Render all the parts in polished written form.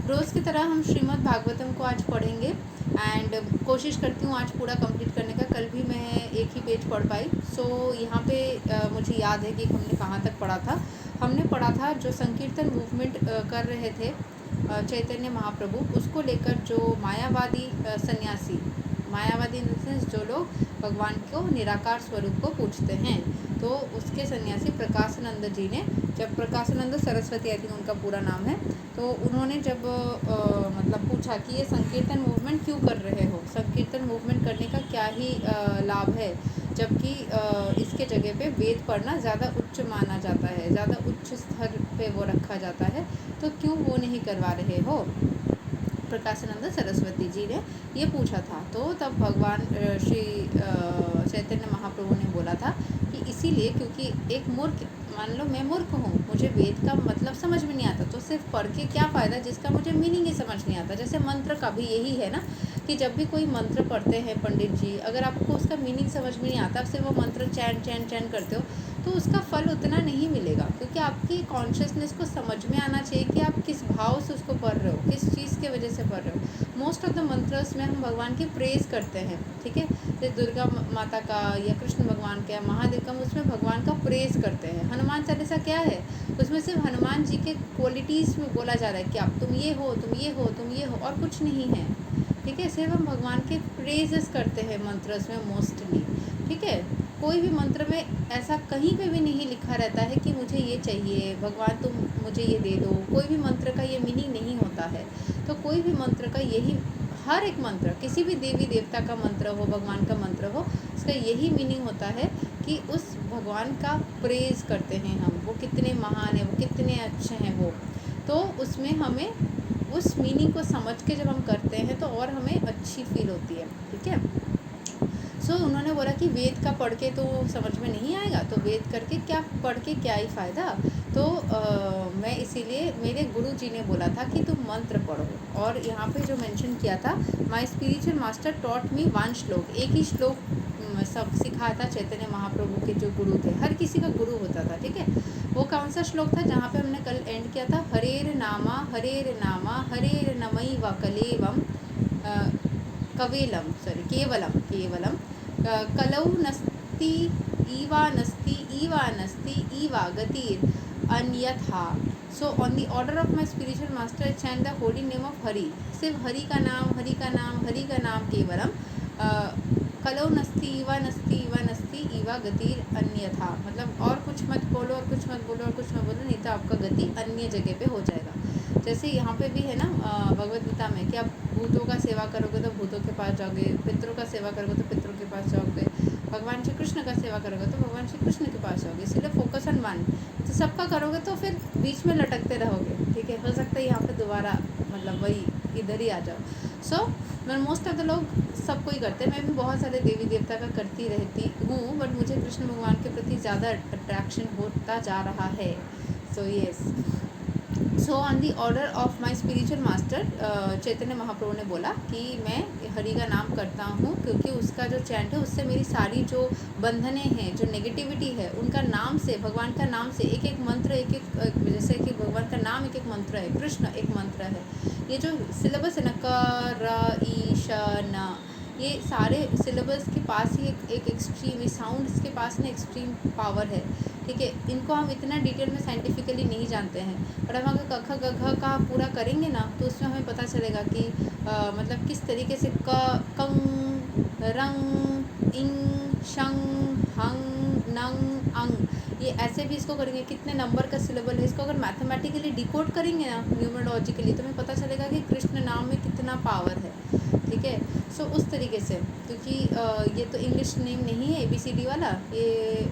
रोज़ की तरह हम श्रीमद् भागवतम को आज पढ़ेंगे एंड कोशिश करती हूँ आज पूरा कंप्लीट करने का। कल भी मैं एक ही पेज पढ़ पाई। सो यहाँ पे मुझे याद है कि हमने कहाँ तक पढ़ा था। हमने पढ़ा था जो संकीर्तन मूवमेंट कर रहे थे चैतन्य महाप्रभु, उसको लेकर जो मायावादी सन्यासी, मायावादी इन द सेंस जो लोग भगवान को निराकार स्वरूप को पूछते हैं, तो उसके सन्यासी प्रकाशानंद जी ने, जब प्रकाशानंद सरस्वती आई थिंक उनका पूरा नाम है, तो उन्होंने जब मतलब पूछा कि ये संकीर्तन मूवमेंट क्यों कर रहे हो, संकीर्तन मूवमेंट करने का क्या ही लाभ है, जबकि इसके जगह पे वेद पढ़ना ज़्यादा उच्च माना जाता है, ज़्यादा उच्च स्तर पे वो रखा जाता है, तो क्यों वो नहीं करवा रहे हो। प्रकाशानंद सरस्वती जी ने ये पूछा था। तो तब भगवान श्री चैतन्य महाप्रभु ने बोला था कि इसीलिए क्योंकि एक मूर्ख, मान लो मैं मूर्ख हूँ, मुझे वेद का मतलब समझ में नहीं आता, तो सिर्फ पढ़ के क्या फ़ायदा जिसका मुझे मीनिंग ही समझ नहीं आता। जैसे मंत्र का भी यही है ना कि जब भी कोई मंत्र पढ़ते हैं पंडित जी, अगर आपको उसका मीनिंग समझ में नहीं आता, आप सिर्फ वो मंत्र चैन चैन चैन करते हो, तो उसका फल उतना नहीं मिलेगा, क्योंकि आपकी कॉन्शियसनेस को समझ में आना चाहिए कि आप किस भाव से उसको पढ़ रहे हो, किस चीज़ के वजह से पढ़ रहे हो। मोस्ट ऑफ द मंत्रस में हम भगवान की प्रेज़ करते हैं, ठीक है, जैसे दुर्गा माता का या कृष्ण भगवान का या महादेव का, उसमें भगवान का प्रेज़ करते हैं। हनुमान चालीसा क्या है, उसमें सिर्फ हनुमान जी के क्वालिटीज़ में बोला जा रहा है कि आप तुम ये हो, तुम ये हो, तुम ये हो, और कुछ नहीं है, ठीक है। सिर्फ हम भगवान के प्रेजेस करते हैं मंत्रस में मोस्टली, ठीक है। कोई भी मंत्र में ऐसा कहीं पे भी नहीं लिखा रहता है कि मुझे ये चाहिए भगवान, तुम मुझे ये दे दो। कोई भी मंत्र का ये मीनिंग नहीं होता है। तो कोई भी मंत्र का यही, हर एक मंत्र, किसी भी देवी देवता का मंत्र हो, भगवान का मंत्र हो, उसका यही मीनिंग होता है कि उस भगवान का प्रेज़ करते हैं हम, वो कितने महान है, वो कितने अच्छे हैं वो। तो उसमें हमें उस मीनिंग को समझ के जब हम करते हैं तो और हमें अच्छी फील होती है, ठीक है। सो उन्होंने बोला कि वेद का पढ़ के तो समझ में नहीं आएगा, तो वेद करके क्या, पढ़ के क्या ही फ़ायदा। तो मैं इसीलिए, मेरे गुरु जी ने बोला था कि तुम मंत्र पढ़ो, और यहाँ पे जो मेंशन किया था, my spiritual master taught me one श्लोक, एक ही श्लोक सब सिखाया था चैतन्य महाप्रभु के जो गुरु थे। हर किसी का गुरु होता था, ठीक है। वो कौन सा श्लोक था जहाँ पे हमने कल एंड किया था, हरेर नामा हरेर नमई व कलेवम कवेलम, सॉरी केवलम केवलम कलौ नस्ति ईवा नस्ति ईवा गतिर अन्यथा। So on the order of my spiritual master chant the holy name of Hari, सिर्फ हरि का नाम, हरि का नाम, हरि का नाम केवलम। कलौ नस्ति ईवा नस्ति ईवा गतिर अन्यथा, मतलब और कुछ मत बोलो, और कुछ मत बोलो, और कुछ मत बोलो, नहीं तो आपका गति अन्य जगह पे हो जाएगा। जैसे यहाँ पे भी है ना भगवद गीता में कि आप भूतों का सेवा करोगे तो भूतों के पास जाओगे, पितरों का सेवा करोगे तो पितरों के पास जाओगे, भगवान श्री कृष्ण का सेवा करोगे तो भगवान श्री कृष्ण के पास जाओगे। इसलिए फोकस ऑन वन। तो सबका करोगे तो फिर बीच में लटकते रहोगे, ठीक है। हो सकता है यहाँ पे दोबारा मतलब वही इधर ही आ जाओ। सो मोस्ट ऑफ द लोग सबको ही करते हैं, मैं भी बहुत सारे देवी देवता का करती रहती हूँ, बट मुझे कृष्ण भगवान के प्रति ज़्यादा अट्रैक्शन होता जा रहा है। So yes, so on the order of my spiritual master Chaitanya Mahaprabhu ने बोला कि मैं हरि का नाम करता हूँ, क्योंकि उसका जो चैंट है उससे मेरी सारी जो बंधनें हैं, जो नेगेटिविटी है, उनका नाम से, भगवान का नाम से, एक एक मंत्र, एक एक, जैसे कि भगवान का नाम एक एक मंत्र है, कृष्ण एक मंत्र है। ये जो सिलेबस है ना, क र ई श न, ये सारे सिलेबस के पास ही एक एक्सट्रीम, ये साउंड इसके पास ना एक्सट्रीम पावर है, ठीक है। इनको हम इतना डिटेल में साइंटिफिकली नहीं जानते हैं, पर हम अगर क ख ग घ का पूरा करेंगे ना, तो उसमें हमें पता चलेगा कि मतलब किस तरीके से क कंग रंग इंग शंग हंग नंग अंग, ये ऐसे भी इसको करेंगे, कितने नंबर का सिलेबल है। इसको अगर मैथमेटिकली डिकोड करेंगे ना, न्यूमरोलॉजिकली, तो हमें पता चलेगा कि कृष्ण नाम में कितना पावर है, ठीक है। सो उस तरीके से, क्योंकि ये तो इंग्लिश नेम नहीं है ABCD वाला, ये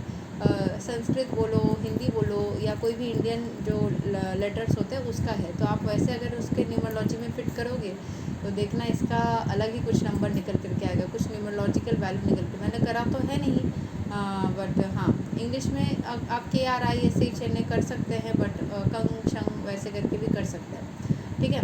संस्कृत बोलो, हिंदी बोलो, या कोई भी इंडियन जो लेटर्स होते हैं उसका है। तो आप वैसे अगर उसके न्यूमरोलॉजी में फिट करोगे तो देखना इसका अलग ही कुछ नंबर निकल करके आएगा, कुछ न्यूमरोलॉजिकल वैल्यू निकल के, मैंने करा तो है नहीं, बट हाँ इंग्लिश में आप KRISHN कर सकते हैं, बट कंग शंग वैसे करके भी कर सकते हैं, ठीक है।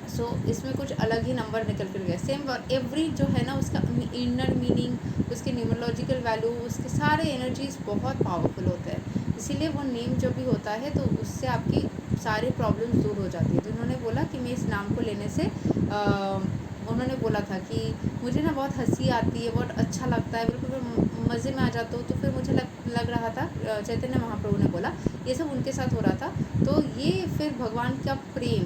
सो इसमें कुछ अलग ही नंबर निकल कर गया। सेम एवरी जो है ना, उसका इनर मीनिंग, उसकी न्यूमरोलॉजिकल वैल्यू, उसके सारे एनर्जीज बहुत पावरफुल होते हैं। इसीलिए वो नेम जो भी होता है तो उससे आपकी सारी प्रॉब्लम्स दूर हो जाती है। तो उन्होंने बोला कि मैं इस नाम को लेने से उन्होंने बोला था कि मुझे ना बहुत हंसी आती है, बहुत अच्छा लगता है, बिल्कुल मज़े में आ जाता हूँ। तो फिर मुझे लग रहा था, चैतन्य महाप्रभु ने बोला ये सब उनके साथ हो रहा था। तो ये फिर भगवान का प्रेम,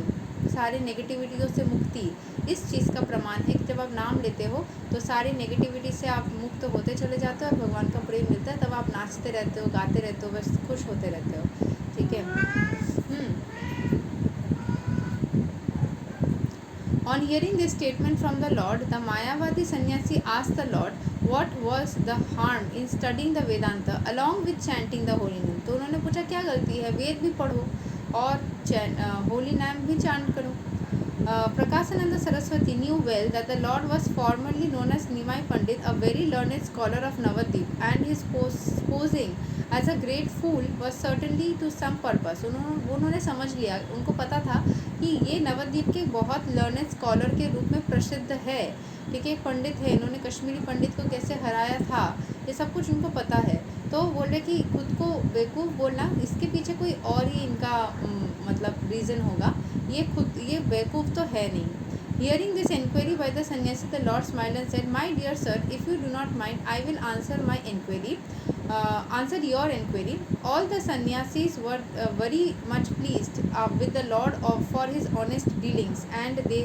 सारी नेगेटिविटियों से मुक्ति, इस चीज़ का प्रमाण है कि जब आप नाम लेते हो तो सारी नेगेटिविटी से आप मुक्त होते चले जाते हो और भगवान का प्रेम मिलता है। तब आप नाचते रहते हो, गाते रहते हो, बस खुश होते रहते हो। ठीक है। On hearing this statement from the Lord, the Mayavadi sannyasi asked the Lord what was the harm in studying the Vedanta along with chanting the holy name। तो उन्होंने पूछा क्या गलती है, वेद भी पढ़ो और होली नाम भी चांट करो। Prakashananda Saraswati knew well that the Lord was formerly known as Nimai Pandit, a very learned scholar of Navadvip, and his posing as a great fool was certainly to some purpose। उन्होंने समझ लिया, उनको पता था कि ये नवद्वीप के बहुत लर्नेड स्कॉलर के रूप में प्रसिद्ध है। ठीक है, एक पंडित है, इन्होंने कश्मीरी पंडित को कैसे हराया था, ये सब कुछ उनको पता है। तो बोले कि खुद को बेवकूफ़ बोलना, इसके पीछे कोई और ही इनका मतलब रीज़न होगा, ये बेवकूफ़ तो है नहीं। Hearing this enquiry by the sannyasi, the Lord smiled and said, "My dear sir, if you do not mind, I will answer your enquiry." All the sannyasis were very much pleased with the Lord for his honest dealings, and they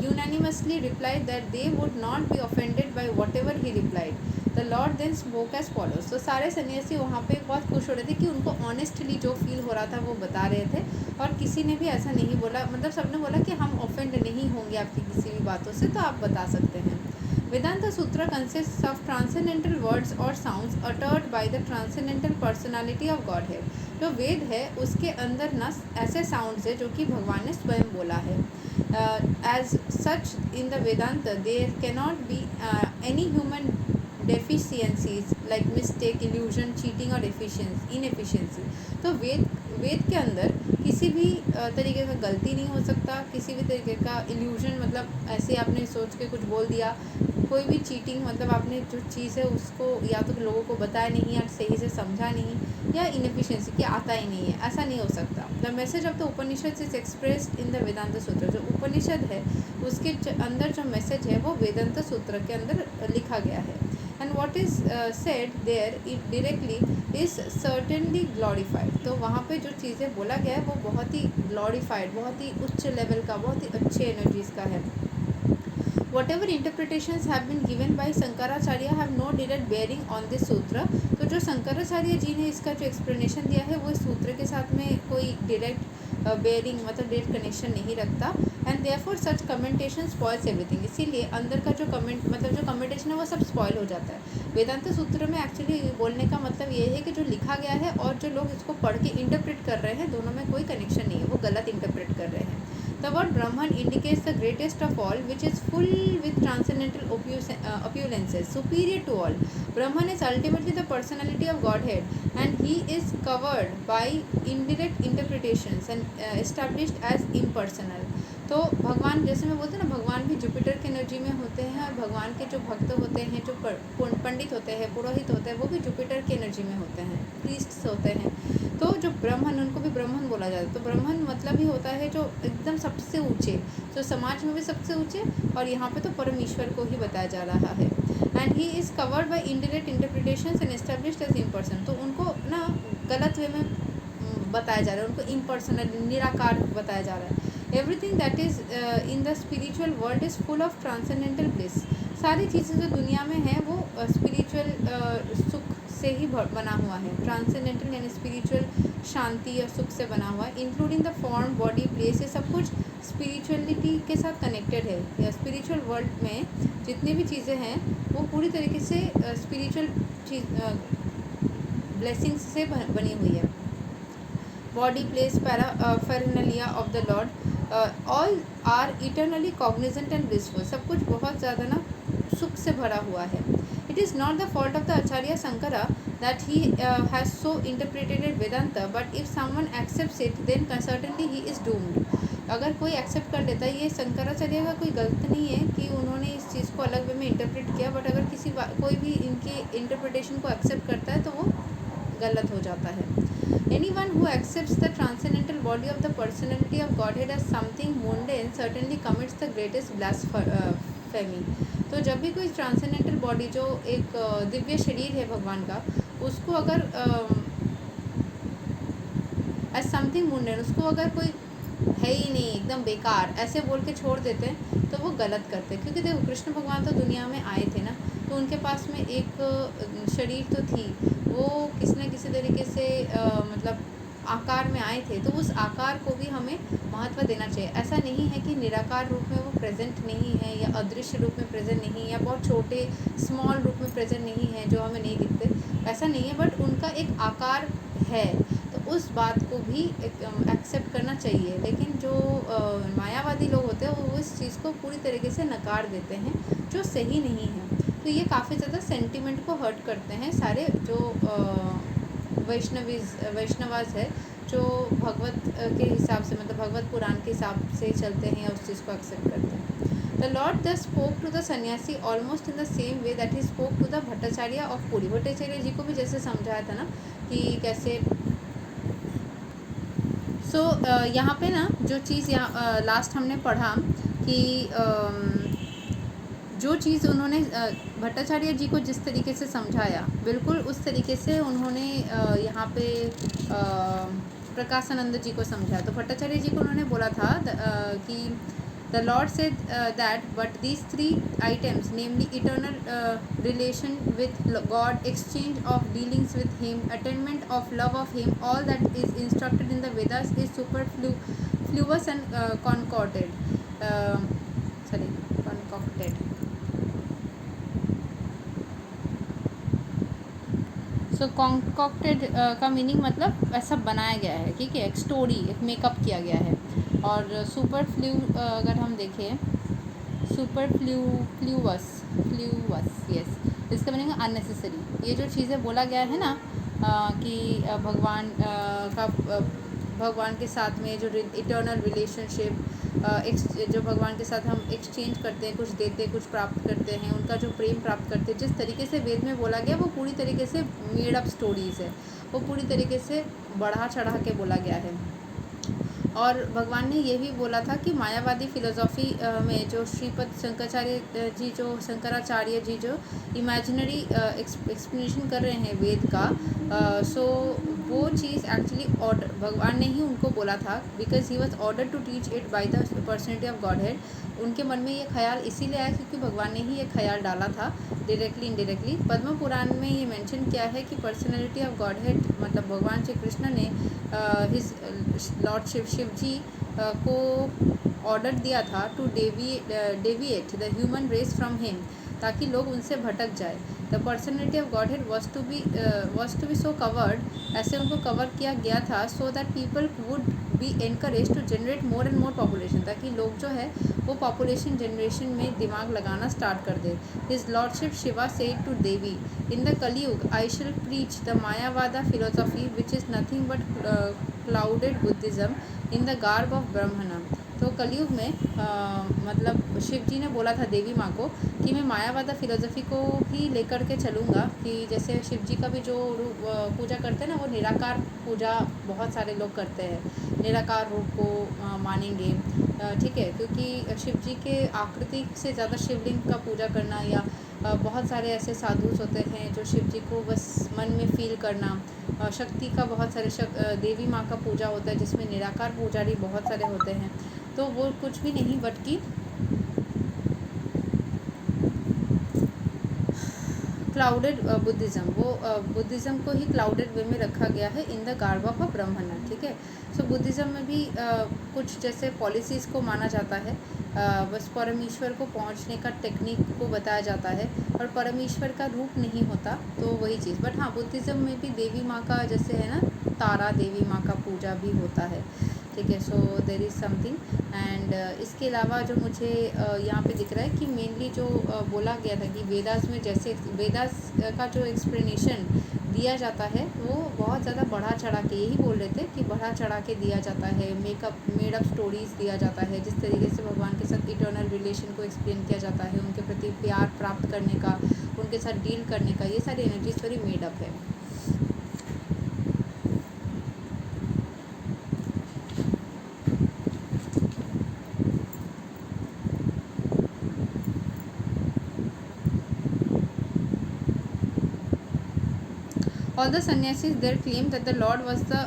unanimously replied that they would not be offended by whatever he replied. The Lord then spoke as follows। तो सारे सन्यासी वहाँ पे बहुत खुश हो रहे थे कि उनको ऑनेस्टली जो फील हो रहा था वो बता रहे थे, और किसी ने भी ऐसा नहीं बोला, मतलब सबने बोला कि हम ऑफेंड नहीं होंगे आपकी किसी भी बातों से, तो आप बता सकते हैं। वेदांत सूत्र कंसिस्ट ऑफ ट्रांसेंडेंटल वर्ड्स और sounds uttered by the transcendental personality of God है। जो वेद है उसके अंदर न ऐसे साउंड्स है जो कि भगवान ने स्वयं बोला है। As such in the Vedanta there cannot be any human deficiencies like mistake, illusion, cheating और इनएफिशिएंसी। तो वेद के अंदर किसी भी तरीके का गलती नहीं हो सकता, किसी भी तरीके का इल्यूजन मतलब ऐसे आपने सोच के कुछ बोल दिया, कोई भी चीटिंग मतलब आपने जो चीज़ है उसको या तो लोगों को बताया नहीं या सही से समझा नहीं, या इनएफिशिएंसी कि आता ही नहीं है, ऐसा नहीं हो सकता। The message of the Upanishad is expressed in the Vedanta Sutra. जो उपनिषद है उसके अंदर जो मैसेज है वो वेदांत सूत्र के अंदर लिखा गया है। And what is said there it directly is certainly glorified. तो वहाँ पे जो चीज़ें बोला गया है वो बहुत ही ग्लोरीफाइड, बहुत ही उच्च लेवल का, बहुत ही अच्छे एनर्जीज का है। Whatever interpretations have been given by Shankaracharya have no direct bearing on this सूत्र। तो जो शंकराचार्य जी ने इसका जो एक्सप्लेनेशन दिया है वो इस सूत्र के साथ में कोई डायरेक्ट बेयरिंग मतलब डायरेक्ट कनेक्शन नहीं रखता। And therefore such commentation spoils everything. इसीलिए अंदर का जो कमेंट मतलब जो कमेंटेशन है वो सब स्पॉइल हो जाता है। वेदांत सूत्र में एक्चुअली बोलने का मतलब ये है कि जो लिखा गया है और जो लोग इसको पढ़ के इंटरप्रेट कर रहे हैं दोनों में कोई कनेक्शन नहीं है, वो गलत इंटरप्रेट कर रहे हैं। The word Brahman indicates the greatest of all, which is full with transcendental opulences, superior to all. Brahman is ultimately the personality of Godhead, and he is covered by indirect interpretations and established as impersonal. तो भगवान, जैसे मैं बोलती हूँ ना, भगवान भी Jupiter की एनर्जी में होते हैं, और भगवान के जो भक्त होते हैं, जो पंडित होते हैं, पुरोहित होते हैं, वो भी जुपिटर की एनर्जी में होते हैं, प्रीस्ट्स होते हैं। तो जो ब्राह्मण, उनको भी ब्राह्मण बोला जाता है। तो ब्राह्मण मतलब ही होता है जो एकदम सबसे ऊँचे, जो समाज में भी सबसे ऊँचे, और यहाँ पे तो परमेश्वर को ही बताया जा रहा है। And he is covered by indirect interpretations and established as impersonal. तो उनको ना गलत वे में बताया जा रहा है, उनको इम्पर्सनल, निराकार बताया जा रहा है। Everything that is in the spiritual world is full of transcendental bliss. सारी चीज़ें जो दुनिया में हैं वो स्पिरिचुअल सुख से ही बना हुआ है। ट्रांसेंडेंटल यानी स्पिरिचुअल शांति और सुख से बना हुआ है। Including the form, body, place, ये सब कुछ स्पिरिचुअलिटी के साथ कनेक्टेड है। या स्पिरिचुअल वर्ल्ड में जितनी भी चीज़ें हैं वो पूरी तरीके से स्पिरिचुअल ब्लेसिंग्स से बनी हुई है। Body, place, paraphernalia of the Lord all are eternally cognizant and blissful. सब कुछ बहुत ज़्यादा ना सुख से भरा हुआ है। It is not the fault of the Acharya Shankara that he has so interpreted Vedanta, but if someone accepts it then certainly he is doomed. अगर कोई एक्सेप्ट कर लेता है, ये शंकराचार्य का कोई गलत नहीं है कि उन्होंने इस चीज़ को अलग वे में इंटरप्रेट किया, बट अगर कोई भी इनके इंटरप्रिटेशन को एक्सेप्ट करता है तो वो गलत हो जाता है। Anyone who accepts the transcendental body of the personality of Godhead as something mundane certainly commits the greatest blasphemy। तो जब भी कोई ट्रांसेंडेंटल बॉडी जो एक दिव्य शरीर है भगवान का, उसको अगर एज समथिंग मुंडन, उसको अगर कोई है ही नहीं, एकदम बेकार ऐसे बोल के छोड़ देते हैं, तो वो गलत करते हैं। क्योंकि देखो कृष्ण भगवान तो दुनिया में आए थे ना, तो उनके पास में एक शरीर तो थी, वो किसी न किसी तरीके से मतलब आकार में आए थे, तो उस आकार को भी हमें महत्व देना चाहिए। ऐसा नहीं है कि निराकार रूप में वो प्रेजेंट नहीं है, या अदृश्य रूप में प्रेजेंट नहीं है, या बहुत छोटे स्मॉल रूप में प्रेजेंट नहीं है जो हमें नहीं दिखते, ऐसा नहीं है। बट उनका एक आकार है, तो उस बात को भी एक्सेप्ट करना चाहिए। लेकिन जो मायावादी लोग होते हैं वो इस चीज़ को पूरी तरीके से नकार देते हैं, जो सही नहीं है। तो ये काफ़ी ज़्यादा सेंटिमेंट को हर्ट करते हैं सारे जो वैष्णवास है, जो भगवत के हिसाब से, मतलब भगवत पुराण के हिसाब से चलते हैं या उस चीज़ को एक्सेप्ट करते हैं। The Lord thus spoke to the sannyasi almost in the same way that he spoke to the Bhattacharya of Puri. Bhattacharya ji को भी जैसे समझाया था ना कि कैसे। सो यहाँ पे ना जो चीज़ यहाँ लास्ट हमने पढ़ा कि जो चीज़ उन्होंने भट्टाचार्य जी को जिस तरीके से समझाया, बिल्कुल उस तरीके से उन्होंने यहाँ पे प्रकाशानंद जी को समझाया। तो भट्टाचार्य जी को उन्होंने बोला था कि the Lord said that but these 3 items, namely eternal relation with God, exchange of dealings with Him, attainment of love of Him, all that is instructed in the Vedas is superfluous and concocted. So concocted का meaning मतलब ऐसा बनाया गया है, ठीक है, एक story, एक मेकअप किया गया है। और अगर हम देखें सुपरफ्लूवस, यस, इसका मीनिंग अननेसेसरी। ये जो चीज़ें बोला गया है ना कि भगवान के साथ में जो इटर्नल रिलेशनशिप, जो भगवान के साथ हम एक्सचेंज करते हैं, कुछ देते हैं, कुछ प्राप्त करते हैं, उनका जो प्रेम प्राप्त करते हैं, जिस तरीके से वेद में बोला गया वो पूरी तरीके से मेड अप स्टोरीज़ है, वो पूरी तरीके से बढ़ा चढ़ा के बोला गया है। और भगवान ने ये भी बोला था कि मायावादी फ़िलोसॉफ़ी में जो श्रीपद शंकराचार्य जी जो इमेजिनरी एक्सप्लेनेशन कर रहे हैं वेद का, सो वो चीज़ एक्चुअली ऑर्डर भगवान ने ही उनको बोला था, because he was order to teach it by the personality of Godhead. उनके मन में ये ख्याल इसीलिए आया क्योंकि भगवान ने ही ये ख्याल डाला था, डायरेक्टली इनडायरेक्टली। पद्म पुराण में ये मेंशन किया है कि पर्सनैलिटी ऑफ गॉड हेड मतलब भगवान श्री कृष्ण ने हिज लॉर्डशिप शिव जी को ऑर्डर दिया था to deviate the human race from him, ताकि लोग उनसे भटक जाए। The personality of Godhead was to be so covered, ऐसे उनको कवर किया गया था, so that people would be encourage to generate more and more population, ताकि लोग जो है वो पॉपुलेशन जनरेशन में दिमाग लगाना स्टार्ट कर दे। His lordship Shiva said to Devi, in the Kaliyuga I shall preach the Mayavada philosophy which is nothing but clouded Buddhism in the garb of Brahmana. तो कलयुग में मतलब शिव जी ने बोला था देवी माँ को कि मैं मायावादा फिलोसफी को ही लेकर के चलूँगा, कि जैसे शिव जी का भी जो पूजा करते हैं ना, वो निराकार पूजा बहुत सारे लोग करते हैं, निराकार रूप को मानेंगे, ठीक है, क्योंकि शिव जी के आकृति से ज़्यादा शिवलिंग का पूजा करना, या बहुत सारे ऐसे साधुस होते हैं जो शिव जी को बस मन में फील करना, शक्ति का बहुत सारे देवी माँ का पूजा होता है जिसमें निराकार पुजारी बहुत सारे होते हैं, तो वो कुछ भी नहीं बट कि क्लाउडेड बुद्धिज़्म, वो बुद्धिज़्म को ही क्लाउडेड वे में रखा गया है इन द गार्ब ऑफ ब्रह्मणा, ठीक है। सो बुद्धिज़्म में भी कुछ जैसे पॉलिसीज़ को माना जाता है, बस परमेश्वर को पहुंचने का टेक्निक को बताया जाता है, और परमेश्वर का रूप नहीं होता, तो वही चीज़। बट हाँ, बुद्धिज़्म में भी देवी माँ का जैसे है ना, तारा देवी माँ का पूजा भी होता है, ठीक है। सो देर इज़ समथिंग। एंड इसके अलावा जो मुझे यहाँ पे दिख रहा है कि मेनली जो बोला गया था कि वेदास में जैसे वेदास का जो एक्सप्लेनेशन दिया जाता है वो बहुत ज़्यादा बढ़ा चढ़ा के, यही बोल रहे थे कि बढ़ा चढ़ा के दिया जाता है, मेड अप स्टोरीज़ दिया जाता है, जिस तरीके से भगवान के साथ इटर्नल रिलेशन को एक्सप्लेन किया जाता है, उनके प्रति प्यार प्राप्त करने का, उनके साथ डील करने का, ये सारी एनर्जी थोड़ी मेड अप है। All the sannyasis there claimed that the Lord was the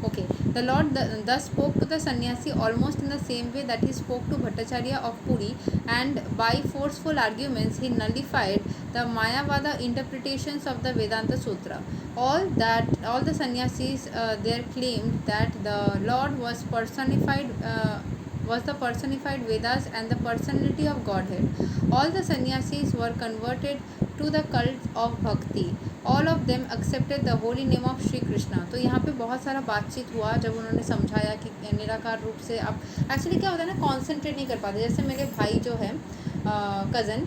okay. The Lord thus spoke to the sannyasi almost in the same way that he spoke to Bhattacharya of Puri, and by forceful arguments he nullified the Mayavada interpretations of the Vedanta Sutra. All the sannyasis there claimed that the Lord was personified. Was the personified Vedas and the personality of Godhead. All the sannyasis were converted to the cult of Bhakti. All of them accepted the holy name of Shri Krishna. तो यहाँ पे बहुत सारा बातचीत हुआ जब उन्होंने समझाया कि निराकार रूप से आप एक्चुअली क्या होता है ना, कॉन्सेंट्रेट नहीं कर पाते। जैसे मेरे भाई जो है कज़न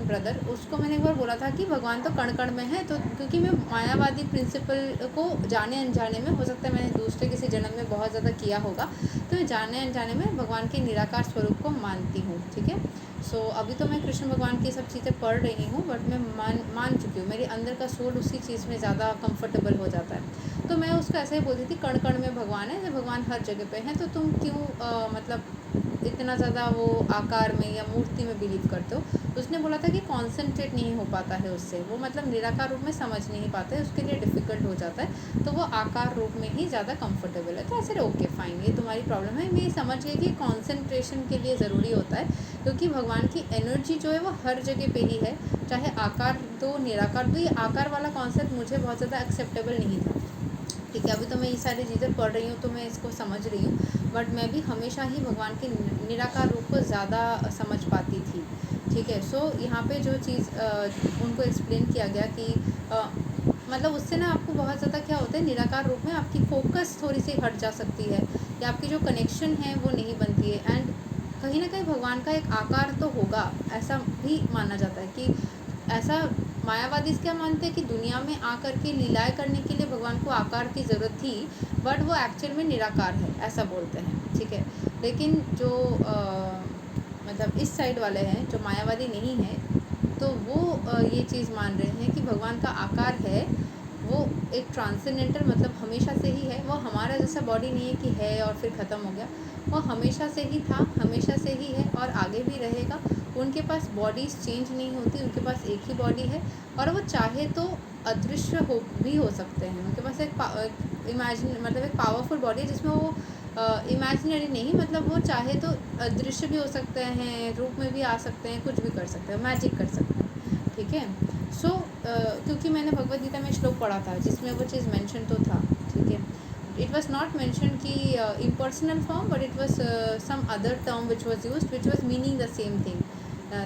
ब्रदर, उसको मैंने एक बार बोला था कि भगवान तो कण कण में है, तो क्योंकि मैं मायावादी प्रिंसिपल को जाने अनजाने में, हो सकता है मैंने दूसरे किसी जन्म में बहुत ज़्यादा किया होगा, तो मैं जाने अनजाने में भगवान के निराकार स्वरूप को मानती हूँ। ठीक है, सो अभी तो मैं कृष्ण भगवान की सब चीज़ें पढ़ रही हूँ, बट मैं मान चुकी हूँ, मेरे अंदर का सोल उसी चीज़ में ज़्यादा कंफर्टेबल हो जाता है। तो मैं उसको ऐसे ही बोलती थी, कण कण में भगवान है, जब भगवान हर जगह पे हैं तो तुम क्यों मतलब इतना ज़्यादा वो आकार में या मूर्ति में बिलीव करते हो। उसने बोला था कि कॉन्सेंट्रेट नहीं हो पाता है उससे, वो मतलब निराकार रूप में समझ नहीं पाते, उसके लिए डिफ़िकल्ट हो जाता है, तो वो आकार रूप में ही ज़्यादा कंफर्टेबल है। तो ऐसे ओके फाइन, ये तुम्हारी प्रॉब्लम है। मैं समझ गई कि कॉन्सेंट्रेशन के लिए ज़रूरी होता है, क्योंकि भगवान की एनर्जी जो है वो हर जगह पे ही है, चाहे आकार दो निराकार दो। ये आकार वाला कॉन्सेप्ट मुझे बहुत ज़्यादा एक्सेप्टेबल नहीं था। ठीक है, अभी तो मैं ये सारी चीज़ें पढ़ रही हूँ तो मैं इसको समझ रही हूँ, बट मैं भी हमेशा ही भगवान के निराकार रूप को ज़्यादा समझ पाती थी। ठीक है, सो यहाँ पे जो चीज़ उनको एक्सप्लेन किया गया कि मतलब उससे ना आपको बहुत ज़्यादा क्या होता है, निराकार रूप में आपकी फोकस थोड़ी सी हट जा सकती है, या आपकी जो कनेक्शन है वो नहीं बनती है। एंड कहीं ना कहीं भगवान का एक आकार तो होगा, ऐसा भी माना जाता है कि ऐसा मायावादी क्या मानते हैं कि दुनिया में आकर के लीलाएं करने के लिए भगवान को आकार की ज़रूरत थी, बट वो एक्चुअल में निराकार है, ऐसा बोलते हैं। ठीक है, लेकिन जो मतलब इस साइड वाले हैं जो मायावादी नहीं है, तो वो ये चीज़ मान रहे हैं कि भगवान का आकार है वो एक ट्रांसेंडेंटल, मतलब हमेशा से ही है। वो हमारा जैसा बॉडी नहीं है कि है और फिर ख़त्म हो गया, वो हमेशा से ही था, हमेशा से ही है और आगे भी रहेगा। उनके पास बॉडीज़ चेंज नहीं होती, उनके पास एक ही बॉडी है, और वो चाहे तो अदृश्य हो सकते हैं। उनके पास एक इमेजिन मतलब एक पावरफुल बॉडी है जिसमें वो इमेजिनरी नहीं, मतलब वो चाहे तो अदृश्य भी हो सकते हैं, रूप में भी आ सकते हैं, कुछ भी कर सकते हैं, मैजिक कर सकते हैं। ठीक है, सो क्योंकि मैंने भगवद गीता में श्लोक पढ़ा था जिसमें वो चीज़ मेंशन तो था। ठीक है, इट वॉज नॉट मेंशन कि impersonal form, but it was some other term which was used which was meaning the same thing,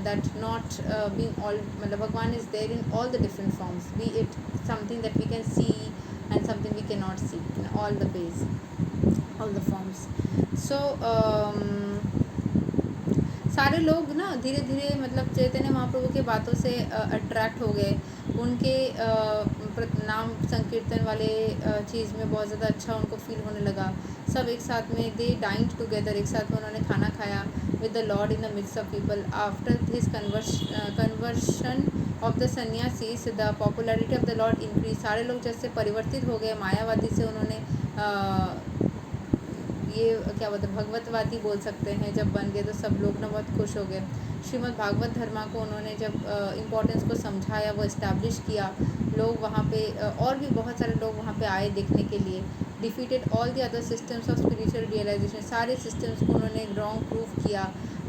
that not being all, मतलब भगवान is there in all the different forms, be it something that we can see and something we cannot see, in all the ways, all the forms. So सारे लोग ना धीरे धीरे मतलब चैतन्य महाप्रभु के बातों से अट्रैक्ट हो गए, उनके नाम संकीर्तन वाले चीज़ में बहुत ज़्यादा अच्छा उनको फील होने लगा। सब एक साथ में दे डाइंड टुगेदर, एक साथ में उन्होंने खाना खाया with the Lord in the midst of people. After his conversion of the sannyasis the popularity of the Lord increase. सारे लोग जैसे परिवर्तित हो गए, मायावादी से उन्होंने ये क्या बोलते हैं भगवतवादी बोल सकते हैं, जब बन गए तो सब लोग ना बहुत खुश हो गए। श्रीमद् भागवत धर्मा को उन्होंने जब इम्पोर्टेंस को समझाया, वो इस्टेब्लिश किया, लोग वहाँ पे और भी बहुत सारे लोग वहाँ पे आए देखने के लिए। Defeated all the other systems of spiritual realisation, सारे सिस्टम्स को उन्होंने रॉन्ग प्रूफ किया।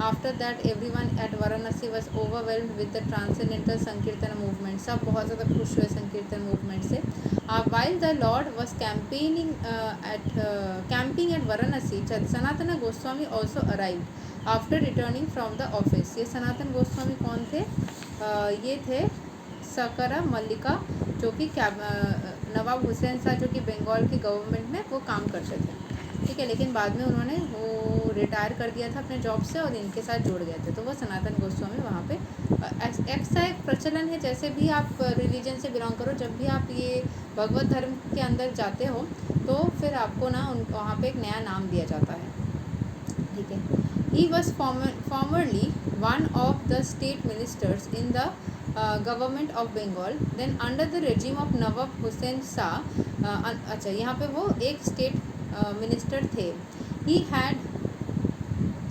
After that everyone at Varanasi was overwhelmed with the transcendental sankirtan movement. सब बहुत ज़्यादा खुश हुए संकीर्तन मूवमेंट से। While the Lord was camping at Varanasi, Sanatana Goswami also arrived after returning from the office. ये सनातन गोस्वामी कौन थे? ये थे सकरा मल्लिका, जो कि नवाब हुसैन शाह, जो कि बंगाल की गवर्नमेंट में वो काम करते थे। ठीक है, लेकिन बाद में उन्होंने वो रिटायर कर दिया था अपने जॉब से और इनके साथ जुड़ गए थे, तो वो सनातन गोस्वामी वहाँ पे ऐसा एक प्रचलन है। जैसे भी आप रिलीजन से बिलोंग करो, जब भी आप ये भगवत धर्म के अंदर जाते हो तो फिर आपको ना वहाँ पे एक नया नाम दिया जाता है। ठीक है, he was formerly one of the state ministers in the government of Bengal, then under the regime of Nawab Hussain Shah. अच्छा, यहाँ पे वो एक स्टेट मिनिस्टर थे। ही हैड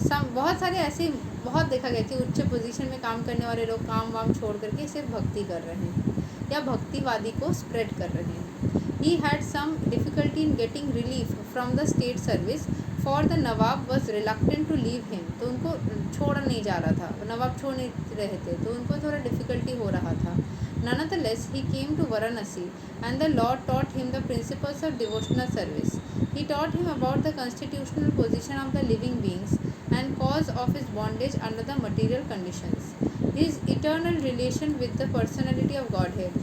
सम बहुत सारे ऐसे बहुत देखा गया कि उच्च पोजीशन में काम करने वाले लोग काम वाम छोड़ करके सिर्फ भक्ति कर रहे हैं या भक्तिवादी को स्प्रेड कर रहे हैं। He had some difficulty in getting relief from the state service for the Nawab was reluctant to leave him. तो उनको छोड़ नहीं जा रहा था, नवाब छोड़ नहीं रहे थे, तो उनको थोड़ा डिफ़िकल्टी हो रहा था। Nonetheless, he came to Varanasi, and the Lord taught him the principles of devotional service. He taught him about the constitutional position of the living beings and cause of his bondage under the material conditions. His eternal relation with the personality of Godhead,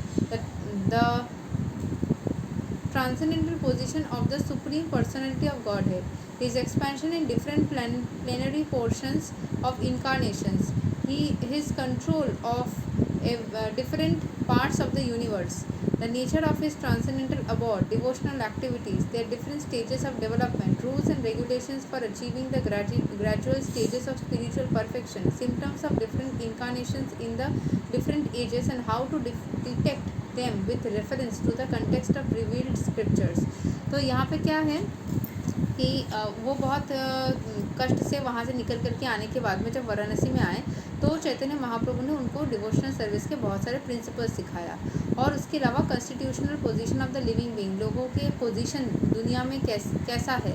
the transcendental position of the supreme personality of Godhead, his expansion in different plenary portions of incarnations, his control of different parts of the universe, the nature of his transcendental abode, devotional activities, their different stages of development, rules and regulations for achieving the gradual stages of spiritual perfection, symptoms of different incarnations in the different ages, and how to detect them with reference to the context of revealed scriptures. तो यहाँ पे क्या है कि वो बहुत कष्ट से वहाँ से निकल कर के आने के बाद में जब वाराणसी में आए तो चैतन्य महाप्रभु ने उनको डिवोशनल सर्विस के बहुत सारे प्रिंसिपल्स सिखाया, और उसके अलावा constitutional position of the living being, लोगों के पोजीशन दुनिया में कैसा है,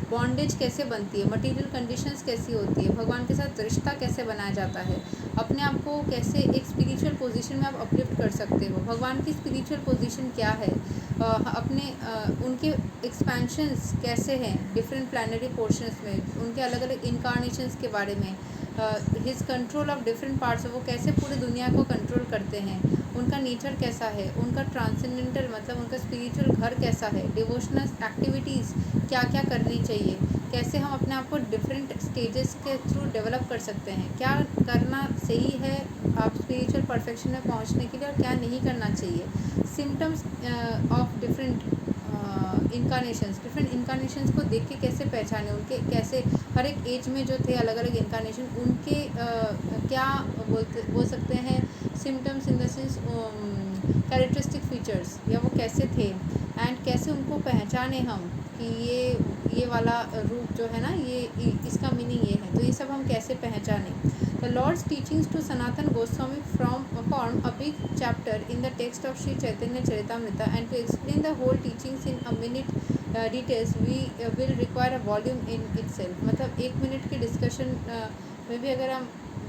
बॉन्डेज कैसे बनती है, मटेरियल कंडीशंस कैसी होती है, भगवान के साथ रिश्ता कैसे बनाया जाता है, अपने आप को कैसे एक स्पिरिचुअल पोजीशन में आप अपलिफ्ट कर सकते हो, भगवान की स्पिरिचुअल पोजीशन क्या है, अपने उनके एक्सपेंशंस कैसे हैं डिफरेंट प्लानरी पोर्शंस में, उनके अलग अलग इनकारनेशंस के बारे में, his control of different parts, वो कैसे पूरी दुनिया को कंट्रोल करते हैं, उनका नेचर कैसा है, उनका ट्रांसेंडेंटल मतलब उनका स्पिरिचुअल घर कैसा है, डिवोशनल एक्टिविटीज़ क्या क्या करनी चाहिए, कैसे हम अपने आप को डिफरेंट स्टेजेस के थ्रू डेवलप कर सकते हैं, क्या करना सही है आप स्पिरिचुअल परफेक्शन में पहुंचने के लिए और क्या नहीं करना चाहिए, symptoms of different incarnations, different incarnations को देख के कैसे पहचाने, उनके कैसे हर एक एज में जो थे अलग अलग इनकारनेशन, उनके क्या बोल सकते हैं symptoms in the sense characteristic features, या वो कैसे थे एंड कैसे उनको पहचाने हम कि ये वाला रूप जो है ना ये इसका मीनिंग ये है, तो ये सब हम कैसे पहचाने। The Lord's teachings to Sanatana Goswami form a big chapter in the text of Shri Chaitanya Charitamrita, and to explain the whole teachings in a minute details we will require a volume in itself. मतलब 1 मिनट के डिस्कशन में भी अगर हम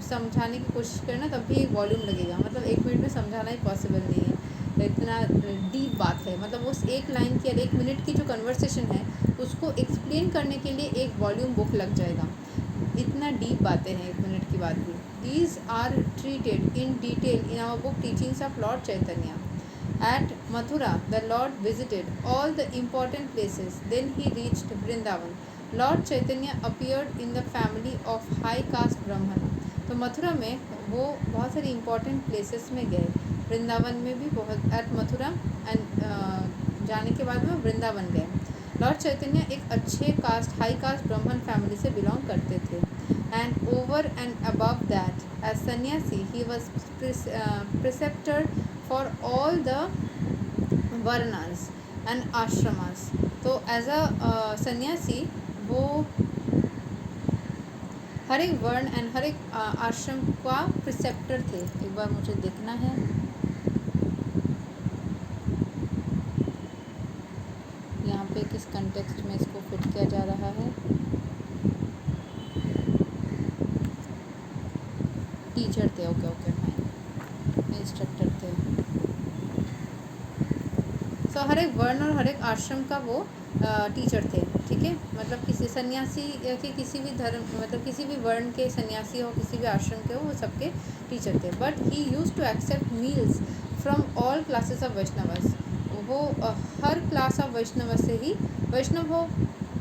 समझाने की कोशिश करें ना तब भी एक वॉल्यूम लगेगा, मतलब 1 मिनट में समझाना ही पॉसिबल नहीं है, इतना डीप बात है। मतलब उस एक लाइन की और 1 मिनट की जो कन्वर्सेशन है उसको एक्सप्लेन करने के लिए एक वॉल्यूम बुक लग जाएगा, इतना डीप बातें हैं 1 मिनट की बात भी। These are treated in detail in our book teachings of Lord Chaitanya. At Mathura, the Lord visited all the important places. Then he reached Vrindavan. Lord Chaitanya appeared in the family of high caste Brahman. तो मथुरा में वो बहुत सारी important places में गए, वृंदावन में भी बहुत, एट मथुरा एंड जाने के बाद में वृंदावन गए। लॉर्ड चैतन्य एक अच्छे caste high caste Brahmin family से बिलोंग करते थे, and over and above that as sannyasi he was preceptor for all the varnas and ashramas. तो एज अ सन्यासी वो हर एक वर्ण एंड हर एक आश्रम का प्रिसेप्टर थे। एक बार मुझे देखना है, यहाँ पे किस कंटेक्स्ट में इसको फिट किया जा रहा है। टीचर थे, ओके ओके फाइन, इंस्ट्रक्टर थे। सो हर एक वर्ण और हर एक आश्रम का वो टीचर थे, ठीक है। मतलब किसी सन्यासी के किसी भी धर्म मतलब किसी भी वर्ण के सन्यासी हो, किसी भी आश्रम के हो, वो सबके टीचर थे। But he used to accept meals from all classes of Vaishnavas. वो हर क्लास ऑफ वैष्णव से ही, वैष्णव हो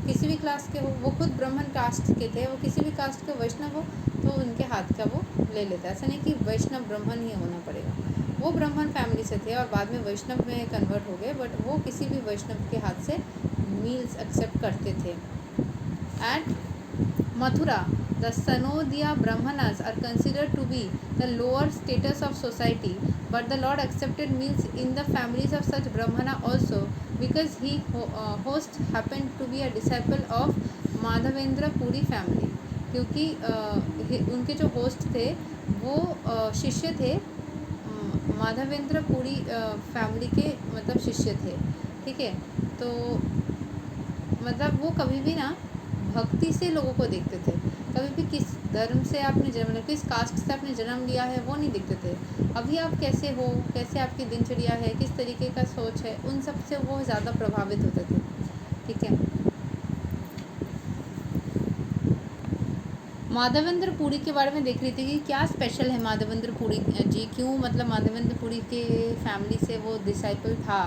किसी भी क्लास के हो, वो खुद ब्राह्मण कास्ट के थे, वो किसी भी कास्ट के वैष्णव हो तो उनके हाथ का वो ले लेता है। ऐसा नहीं कि वैष्णव ब्राह्मण ही होना पड़ेगा। वो ब्राह्मण फैमिली से थे और बाद में वैष्णव में कन्वर्ट हो गए, बट वो किसी भी वैष्णव के हाथ से मील्स एक्सेप्ट करते थे। At Mathura the Sanodiya Brahmanas are considered to be the lower status of society, but the Lord accepted meals in the families of such brahmana also, because host happened to be a disciple of Madhavendra Puri family. क्योंकि उनके जो host थे वो शिष्य थे, Madhavendra Puri family के मतलब शिष्य थे, ठीक है। तो मतलब वो कभी भी ना भक्ति से लोगों को देखते थे, कभी भी किस धर्म से आपने जन्म लिया, किस कास्ट से आपने जन्म लिया है वो नहीं देखते थे। अभी आप कैसे हो, कैसे आपकी दिनचर्या है, किस तरीके का सोच है, उन सब से वो ज़्यादा प्रभावित होते थे, ठीक है। माधवेंद्र पुरी के बारे में देख रही थी कि क्या स्पेशल है माधवेंद्र पुरी जी, क्यों मतलब माधवेंद्र पुरी के फैमिली से वो डिसाइपल था,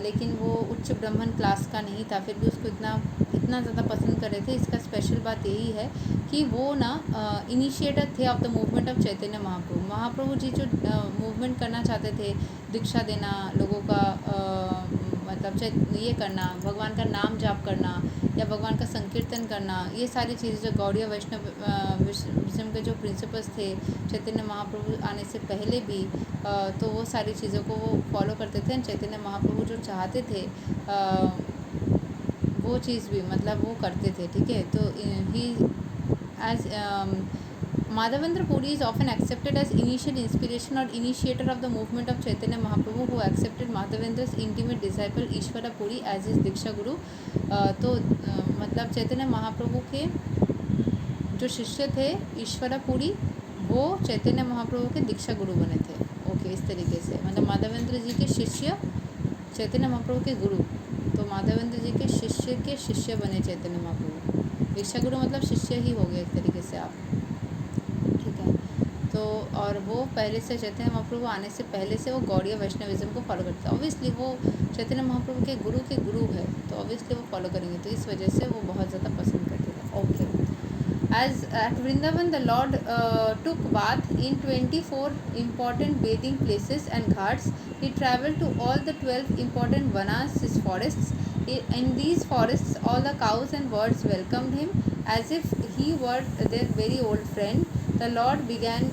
लेकिन वो उच्च ब्राह्मण क्लास का नहीं था, फिर भी उसको इतना ज़्यादा पसंद कर रहे थे। इसका स्पेशल बात यही है कि वो ना इनिशिएटर थे of the movement of Chaitanya Mahaprabhu ji जो मूवमेंट करना चाहते थे, दीक्षा देना लोगों का, मतलब ये करना, भगवान का नाम जाप करना या भगवान का संकीर्तन करना, ये सारी चीज़ें जो गौड़ीय वैष्णविज्म के जो प्रिंसिपल्स थे चैतन्य महाप्रभु आने से पहले भी, तो वो सारी चीज़ों को वो फॉलो करते थे। चैतन्य महाप्रभु जो चाहते थे वो चीज़ भी मतलब वो करते थे, ठीक है। तो ही as Madhavendra Puri is often accepted as initial inspiration or initiator of the movement of Chaitanya Mahaprabhu, who accepted Madhavendra's intimate disciple Ishwara Puri as his Diksha Guru. तो मतलब चैतन्य महाप्रभु के जो शिष्य थे ईश्वरा पुरी, वो चैतन्य महाप्रभु के दीक्षा गुरु बने थे। ओके, इस तरीके से मतलब माधवेंद्र जी के शिष्य चैतन्य महाप्रभु के गुरु, तो माधवेंद्र जी के शिष्य बने चैतन्य महाप्रभु। दीक्षा गुरु मतलब शिष्य ही हो गया एक तरीके से आप, ठीक है। तो और वो पहले से चैतन्य महाप्रभु आने से पहले से वो गौड़ीय वैष्णविज्म को फॉलो करते थे। ऑब्वियसली वो चैतन्य महाप्रभु के गुरु है, तो ऑब्वियसली वो फॉलो करेंगे, तो इस वजह से वो बहुत ज़्यादा पसंद करते थे। Okay, As at Vrindavan, the Lord took bath in 24 important bathing places and ghats. He travelled to all the 12 important vanas, his forests. In these forests, all the cows and birds welcomed him as if he were their very old friend. The Lord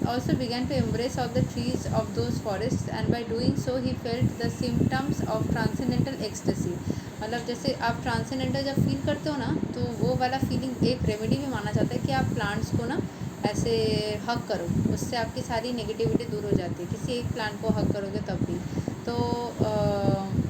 also began to embrace all the trees of those forests, and by doing so, he felt the symptoms of transcendental ecstasy. मतलब जैसे आप transcendental जब feel करते हो ना, तो वो वाला फीलिंग एक रेमेडी भी माना जाता है कि आप प्लांट्स को ना ऐसे हग करो, उससे आपकी सारी नेगेटिविटी दूर हो जाती है। किसी एक प्लांट को हग करोगे तब भी। तो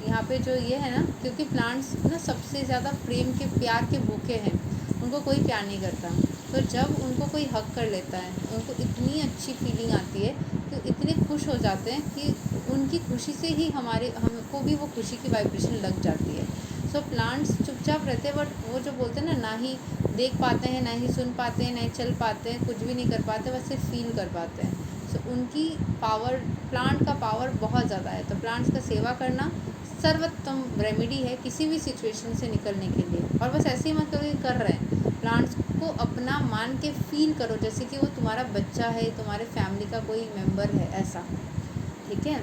यहाँ पे जो ये है ना, क्योंकि प्लांट्स ना सबसे ज़्यादा प्यार के भूखे हैं, उनको कोई प्यार नहीं करता, तो जब उनको कोई हग कर लेता है उनको इतनी अच्छी फीलिंग आती है, तो इतने खुश हो जाते हैं कि उनकी खुशी से ही हमको भी वो खुशी की वाइब्रेशन लग जाती है। सो प्लांट्स चुपचाप रहते हैं, बट वो जो बोलते हैं ना ही देख पाते हैं, ना ही सुन पाते हैं, ना ही चल पाते हैं, कुछ भी नहीं कर पाते, बस सिर्फ फील कर पाते हैं। सो उनकी पावर, प्लांट का पावर बहुत ज़्यादा है। तो प्लांट्स का सेवा करना सर्वोत्तम रेमेडी है किसी भी सिचुएशन से निकलने के लिए। और बस ऐसे ही मत करो कि कर रहे हैं, प्लांट्स को अपना मान के फील करो जैसे कि वो तुम्हारा बच्चा है, तुम्हारे फैमिली का कोई मेंबर है, ऐसा, ठीक है।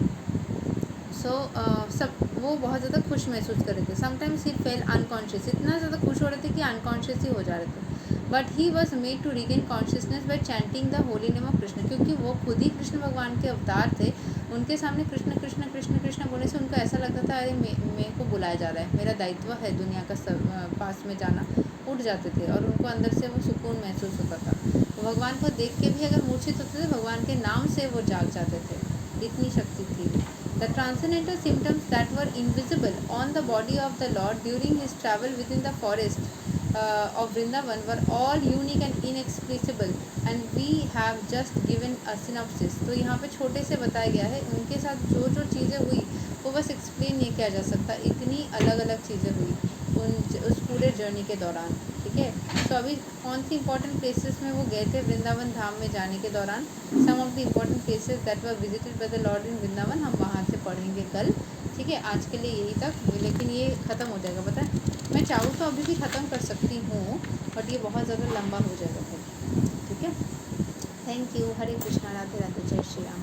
सब वो बहुत ज़्यादा खुश महसूस कर रहे थे। समटाइम्स ही फेल अनकॉन्शियस, इतना ज़्यादा खुश हो रहे थे कि अनकॉन्शियस ही हो जा रहे थे। But he was made to regain consciousness by chanting the holy name of Krishna, क्योंकि वो खुद ही कृष्ण भगवान के अवतार थे। उनके सामने कृष्ण कृष्ण कृष्ण कृष्ण बोलने से उनको ऐसा लगता था, अरे मेरे को बुलाया जा रहा है, मेरा दायित्व है दुनिया का पास में जाना। उठ जाते थे और उनको अंदर से वो सुकून महसूस होता था। तो भगवान को देख के भी अगर मूर्छित होते थे, भगवान के नाम से वो जाग जाते थे, इतनी शक्ति थी। The transcendental symptoms that were invisible on the body of the Lord during his travel within the forest of Vrindavan were all unique and inexpressible, and we have just given a synopsis. तो यहाँ पे छोटे से बताया गया है, उनके साथ जो जो चीज़ें हुई वो बस एक्सप्लेन नहीं किया जा सकता, इतनी अलग अलग चीज़ें हुई उस पूरे जर्नी के दौरान, ठीक है। तो अभी कौन सी इंपॉर्टेंट प्लेसेस में वो गए थे वृंदावन धाम में जाने के दौरान, some of the important places that were visited by the Lord in Vrindavan, हम वहाँ से पढ़ेंगे कल, ठीक है। आज के लिए यही तक, लेकिन ये ख़त्म हो जाएगा, पता है मैं चाहूँ तो अभी भी ख़त्म कर सकती हूँ, बट ये बहुत ज़्यादा लंबा हो जाएगा फिर, ठीक है। Thank you. हरे कृष्णा, राधे राधे, जय श्री राम।